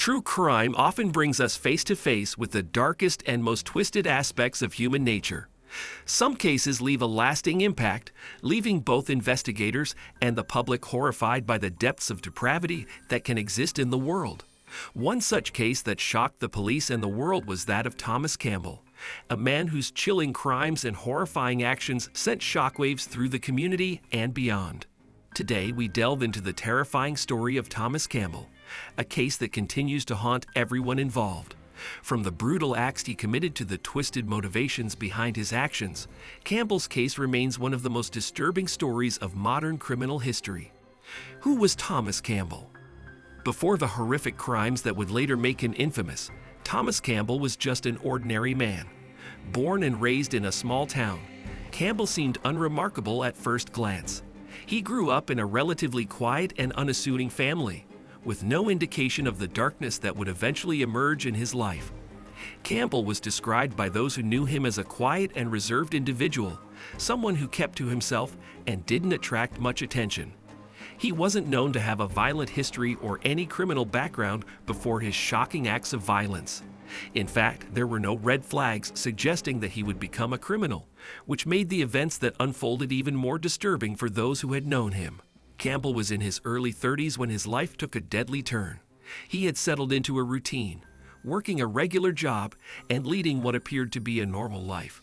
True crime often brings us face to face with the darkest and most twisted aspects of human nature. Some cases leave a lasting impact, leaving both investigators and the public horrified by the depths of depravity that can exist in the world. One such case that shocked the police and the world was that of Thomas Campbell, a man whose chilling crimes and horrifying actions sent shockwaves through the community and beyond. Today, we delve into the terrifying story of Thomas Campbell, a case that continues to haunt everyone involved. From the brutal acts he committed to the twisted motivations behind his actions, Campbell's case remains one of the most disturbing stories of modern criminal history. Who was Thomas Campbell? Before the horrific crimes that would later make him infamous, Thomas Campbell was just an ordinary man. Born and raised in a small town, Campbell seemed unremarkable at first glance. He grew up in a relatively quiet and unassuming family, with no indication of the darkness that would eventually emerge in his life. Campbell was described by those who knew him as a quiet and reserved individual, someone who kept to himself and didn't attract much attention. He wasn't known to have a violent history or any criminal background before his shocking acts of violence. In fact, there were no red flags suggesting that he would become a criminal, which made the events that unfolded even more disturbing for those who had known him. Campbell was in his early 30s when his life took a deadly turn. He had settled into a routine, working a regular job and leading what appeared to be a normal life.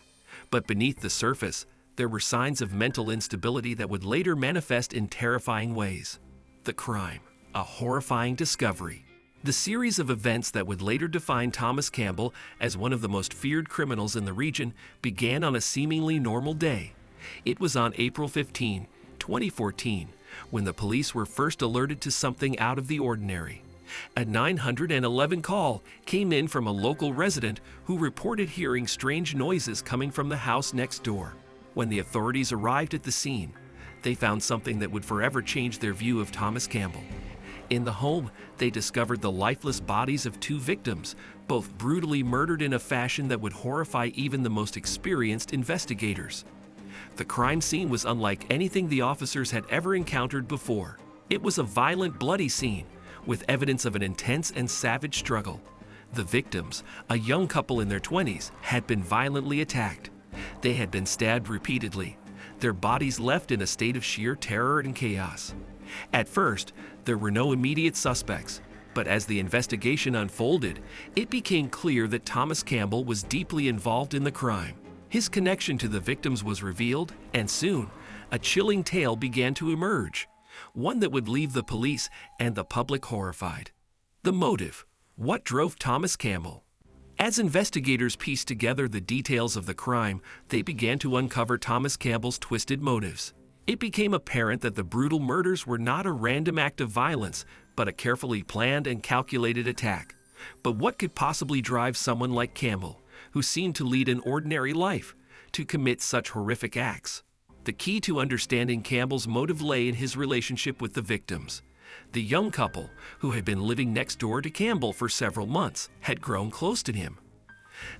But beneath the surface, there were signs of mental instability that would later manifest in terrifying ways. The crime, a horrifying discovery. The series of events that would later define Thomas Campbell as one of the most feared criminals in the region began on a seemingly normal day. It was on April 15, 2014, when the police were first alerted to something out of the ordinary. A 911 call came in from a local resident who reported hearing strange noises coming from the house next door. When the authorities arrived at the scene, they found something that would forever change their view of Thomas Campbell. In the home, they discovered the lifeless bodies of two victims, both brutally murdered in a fashion that would horrify even the most experienced investigators. The crime scene was unlike anything the officers had ever encountered before. It was a violent, bloody scene, with evidence of an intense and savage struggle. The victims, a young couple in their 20s, had been violently attacked. They had been stabbed repeatedly, their bodies left in a state of sheer terror and chaos. At first, there were no immediate suspects, but as the investigation unfolded, it became clear that Thomas Campbell was deeply involved in the crime. His connection to the victims was revealed, and soon, a chilling tale began to emerge, one that would leave the police and the public horrified. The motive. What drove Thomas Campbell? As investigators pieced together the details of the crime, they began to uncover Thomas Campbell's twisted motives. It became apparent that the brutal murders were not a random act of violence, but a carefully planned and calculated attack. But what could possibly drive someone like Campbell, who seemed to lead an ordinary life, to commit such horrific acts? The key to understanding Campbell's motive lay in his relationship with the victims. The young couple, who had been living next door to Campbell for several months, had grown close to him.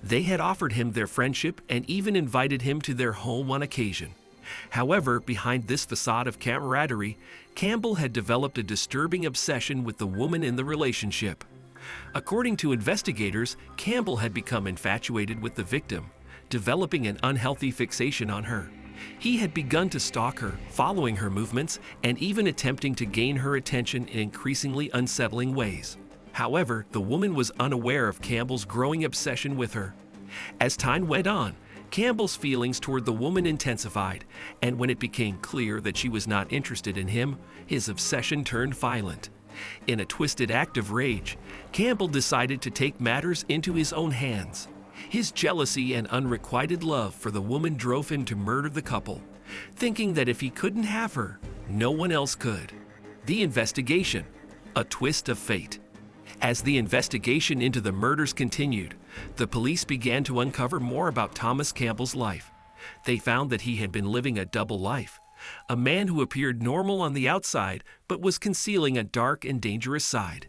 They had offered him their friendship and even invited him to their home on occasion. However, behind this facade of camaraderie, Campbell had developed a disturbing obsession with the woman in the relationship. According to investigators, Campbell had become infatuated with the victim, developing an unhealthy fixation on her. He had begun to stalk her, following her movements, and even attempting to gain her attention in increasingly unsettling ways. However, the woman was unaware of Campbell's growing obsession with her. As time went on, Campbell's feelings toward the woman intensified, and when it became clear that she was not interested in him, his obsession turned violent. In a twisted act of rage, Campbell decided to take matters into his own hands. His jealousy and unrequited love for the woman drove him to murder the couple, thinking that if he couldn't have her, no one else could. The investigation, a twist of fate. As the investigation into the murders continued, the police began to uncover more about Thomas Campbell's life. They found that he had been living a double life, a man who appeared normal on the outside but was concealing a dark and dangerous side.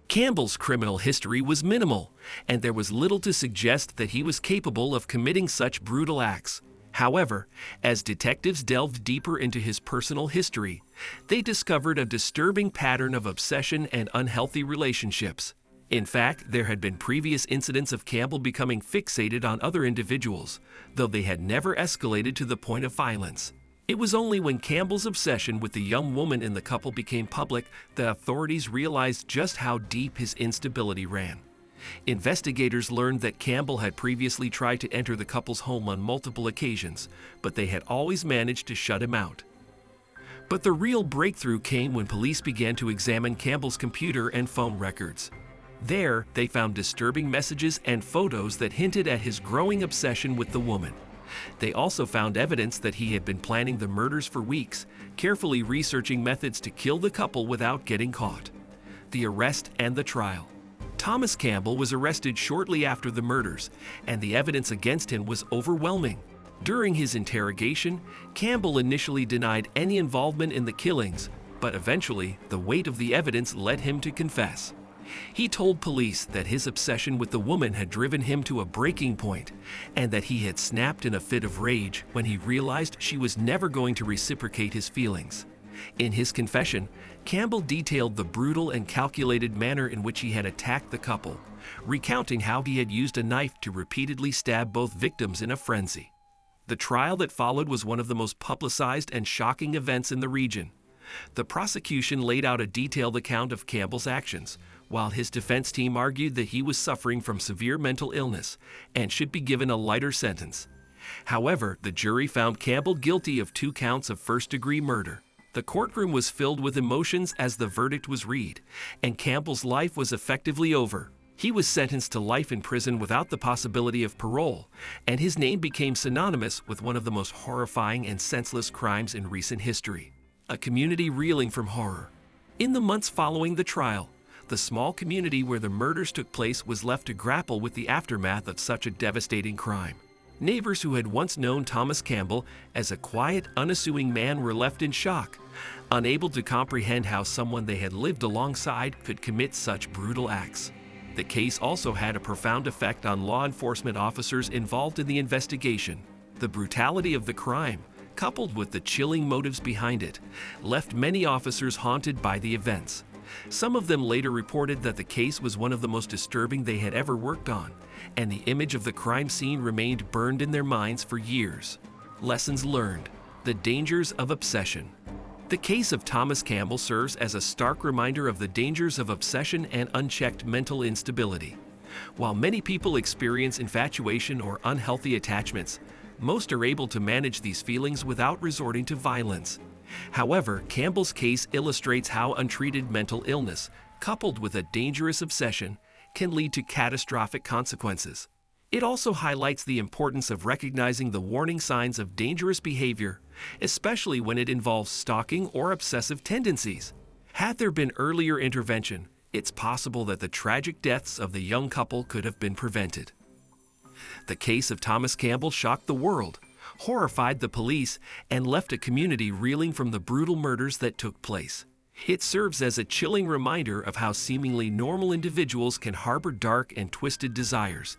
Campbell's criminal history was minimal, and there was little to suggest that he was capable of committing such brutal acts. However, as detectives delved deeper into his personal history, they discovered a disturbing pattern of obsession and unhealthy relationships. In fact, there had been previous incidents of Campbell becoming fixated on other individuals, though they had never escalated to the point of violence. It was only when Campbell's obsession with the young woman in the couple became public that authorities realized just how deep his instability ran. Investigators learned that Campbell had previously tried to enter the couple's home on multiple occasions, but they had always managed to shut him out. But the real breakthrough came when police began to examine Campbell's computer and phone records. There, they found disturbing messages and photos that hinted at his growing obsession with the woman. They also found evidence that he had been planning the murders for weeks, carefully researching methods to kill the couple without getting caught. The arrest and the trial. Thomas Campbell was arrested shortly after the murders, and the evidence against him was overwhelming. During his interrogation, Campbell initially denied any involvement in the killings, but eventually, the weight of the evidence led him to confess. He told police that his obsession with the woman had driven him to a breaking point, and that he had snapped in a fit of rage when he realized she was never going to reciprocate his feelings. In his confession, Campbell detailed the brutal and calculated manner in which he had attacked the couple, recounting how he had used a knife to repeatedly stab both victims in a frenzy. The trial that followed was one of the most publicized and shocking events in the region. The prosecution laid out a detailed account of Campbell's actions, while his defense team argued that he was suffering from severe mental illness and should be given a lighter sentence. However, the jury found Campbell guilty of 2 counts of first-degree murder. The courtroom was filled with emotions as the verdict was read, and Campbell's life was effectively over. He was sentenced to life in prison without the possibility of parole, and his name became synonymous with one of the most horrifying and senseless crimes in recent history. A community reeling from horror. In the months following the trial, the small community where the murders took place was left to grapple with the aftermath of such a devastating crime. Neighbors who had once known Thomas Campbell as a quiet, unassuming man were left in shock, unable to comprehend how someone they had lived alongside could commit such brutal acts. The case also had a profound effect on law enforcement officers involved in the investigation. The brutality of the crime, coupled with the chilling motives behind it, left many officers haunted by the events. Some of them later reported that the case was one of the most disturbing they had ever worked on, and the image of the crime scene remained burned in their minds for years. Lessons learned. The dangers of obsession. The case of Thomas Campbell serves as a stark reminder of the dangers of obsession and unchecked mental instability. While many people experience infatuation or unhealthy attachments, most are able to manage these feelings without resorting to violence. However, Campbell's case illustrates how untreated mental illness, coupled with a dangerous obsession, can lead to catastrophic consequences. It also highlights the importance of recognizing the warning signs of dangerous behavior, especially when it involves stalking or obsessive tendencies. Had there been earlier intervention, it's possible that the tragic deaths of the young couple could have been prevented. The case of Thomas Campbell shocked the world, horrified the police, and left a community reeling from the brutal murders that took place. It serves as a chilling reminder of how seemingly normal individuals can harbor dark and twisted desires,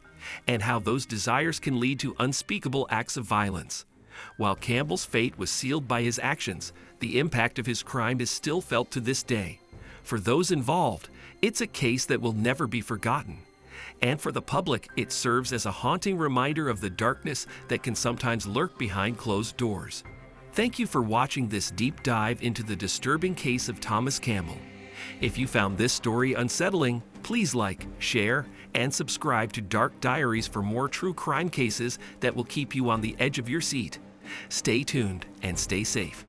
and how those desires can lead to unspeakable acts of violence. While Campbell's fate was sealed by his actions, the impact of his crime is still felt to this day. For those involved, it's a case that will never be forgotten. And for the public, it serves as a haunting reminder of the darkness that can sometimes lurk behind closed doors. Thank you for watching this deep dive into the disturbing case of Thomas Campbell. If you found this story unsettling, please like, share, and subscribe to Dark Diaries for more true crime cases that will keep you on the edge of your seat. Stay tuned and stay safe.